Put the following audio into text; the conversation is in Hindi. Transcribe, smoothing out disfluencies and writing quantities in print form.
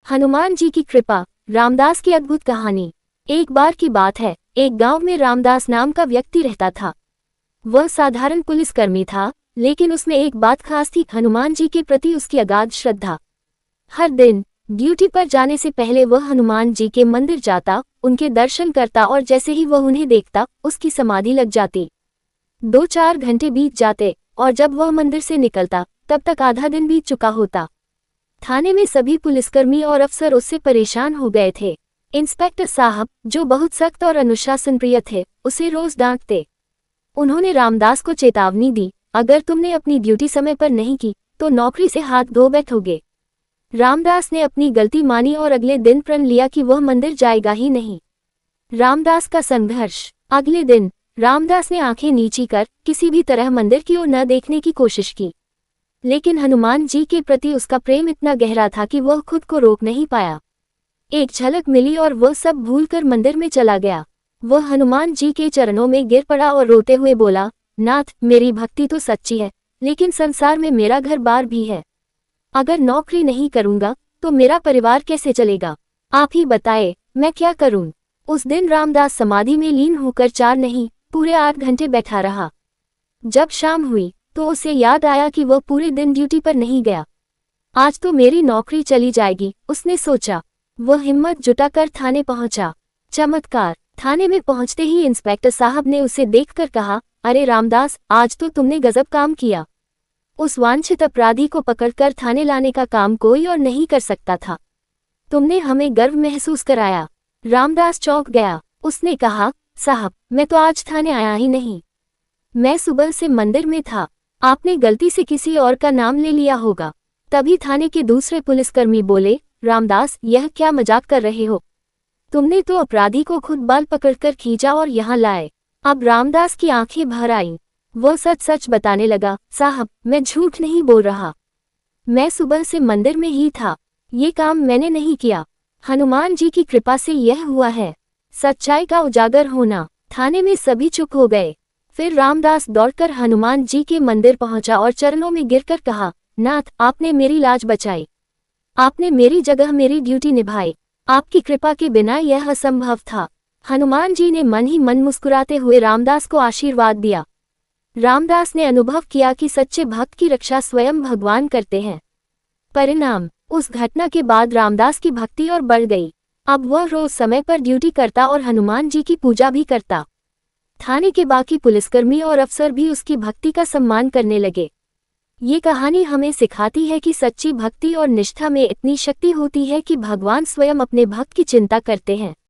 हनुमान जी की कृपा। रामदास की अद्भुत कहानी। एक बार की बात है, एक गांव में रामदास नाम का व्यक्ति रहता था। वह साधारण पुलिसकर्मी था, लेकिन उसमें एक बात खास थी, हनुमान जी के प्रति उसकी अगाध श्रद्धा। हर दिन ड्यूटी पर जाने से पहले वह हनुमान जी के मंदिर जाता, उनके दर्शन करता और जैसे ही वह उन्हें देखता, उसकी समाधि लग जाती। 2-4 घंटे बीत जाते और जब वह मंदिर से निकलता, तब तक आधा दिन बीत चुका होता। थाने में सभी पुलिसकर्मी और अफसर उससे परेशान हो गए थे। इंस्पेक्टर साहब, जो बहुत सख्त और अनुशासन प्रिय थे, उसे रोज डांटते। उन्होंने रामदास को चेतावनी दी, अगर तुमने अपनी ड्यूटी समय पर नहीं की तो नौकरी से हाथ धो बैठोगे। रामदास ने अपनी गलती मानी और अगले दिन प्रण लिया कि वह मंदिर जाएगा ही नहीं। रामदास का संघर्ष। अगले दिन रामदास ने आंखें नीची कर किसी भी तरह मंदिर की ओर न देखने की कोशिश की, लेकिन हनुमान जी के प्रति उसका प्रेम इतना गहरा था कि वह खुद को रोक नहीं पाया। एक झलक मिली और वह सब भूलकर मंदिर में चला गया। वह हनुमान जी के चरणों में गिर पड़ा और रोते हुए बोला, नाथ, मेरी भक्ति तो सच्ची है, लेकिन संसार में मेरा घर बार भी है। अगर नौकरी नहीं करूंगा तो मेरा परिवार कैसे चलेगा? आप ही बताए, मैं क्या करूं? उस दिन रामदास समाधि में लीन होकर 4 नहीं, पूरे 8 घंटे बैठा रहा। जब शाम हुई तो उसे याद आया कि वह पूरे दिन ड्यूटी पर नहीं गया। आज तो मेरी नौकरी चली जाएगी, उसने सोचा। वह हिम्मत जुटाकर थाने पहुंचा। चमत्कार। थाने में पहुंचते ही इंस्पेक्टर साहब ने उसे देखकर कहा, अरे रामदास, आज तो तुमने गजब काम किया। उस वांछित अपराधी को पकड़कर थाने लाने का काम कोई और नहीं कर सकता था। तुमने हमें गर्व महसूस कराया। रामदास चौंक गया। उसने कहा, साहब, मैं तो आज थाने आया ही नहीं। मैं सुबह से मंदिर में था। आपने गलती से किसी और का नाम ले लिया होगा। तभी थाने के दूसरे पुलिसकर्मी बोले, रामदास, यह क्या मजाक कर रहे हो? तुमने तो अपराधी को खुद बाल पकड़कर खींचा और यहाँ लाए। अब रामदास की आंखें भर आईं। वह सच सच बताने लगा, साहब, मैं झूठ नहीं बोल रहा। मैं सुबह से मंदिर में ही था। ये काम मैंने नहीं किया। हनुमान जी की कृपा से यह हुआ है। सच्चाई का उजागर होना। थाने में सभी चुप हो गए। फिर रामदास दौड़कर हनुमान जी के मंदिर पहुंचा और चरणों में गिरकर कहा, नाथ, आपने मेरी लाज बचाई। आपने मेरी जगह मेरी ड्यूटी निभाई। आपकी कृपा के बिना यह असंभव था। हनुमान जी ने मन ही मन मुस्कुराते हुए रामदास को आशीर्वाद दिया। रामदास ने अनुभव किया कि सच्चे भक्त की रक्षा स्वयं भगवान करते हैं। परिणाम। उस घटना के बाद रामदास की भक्ति और बढ़ गई। अब वह रोज समय पर ड्यूटी करता और हनुमान जी की पूजा भी करता। थाने के बाकी पुलिसकर्मी और अफसर भी उसकी भक्ति का सम्मान करने लगे। ये कहानी हमें सिखाती है कि सच्ची भक्ति और निष्ठा में इतनी शक्ति होती है कि भगवान स्वयं अपने भक्त की चिंता करते हैं।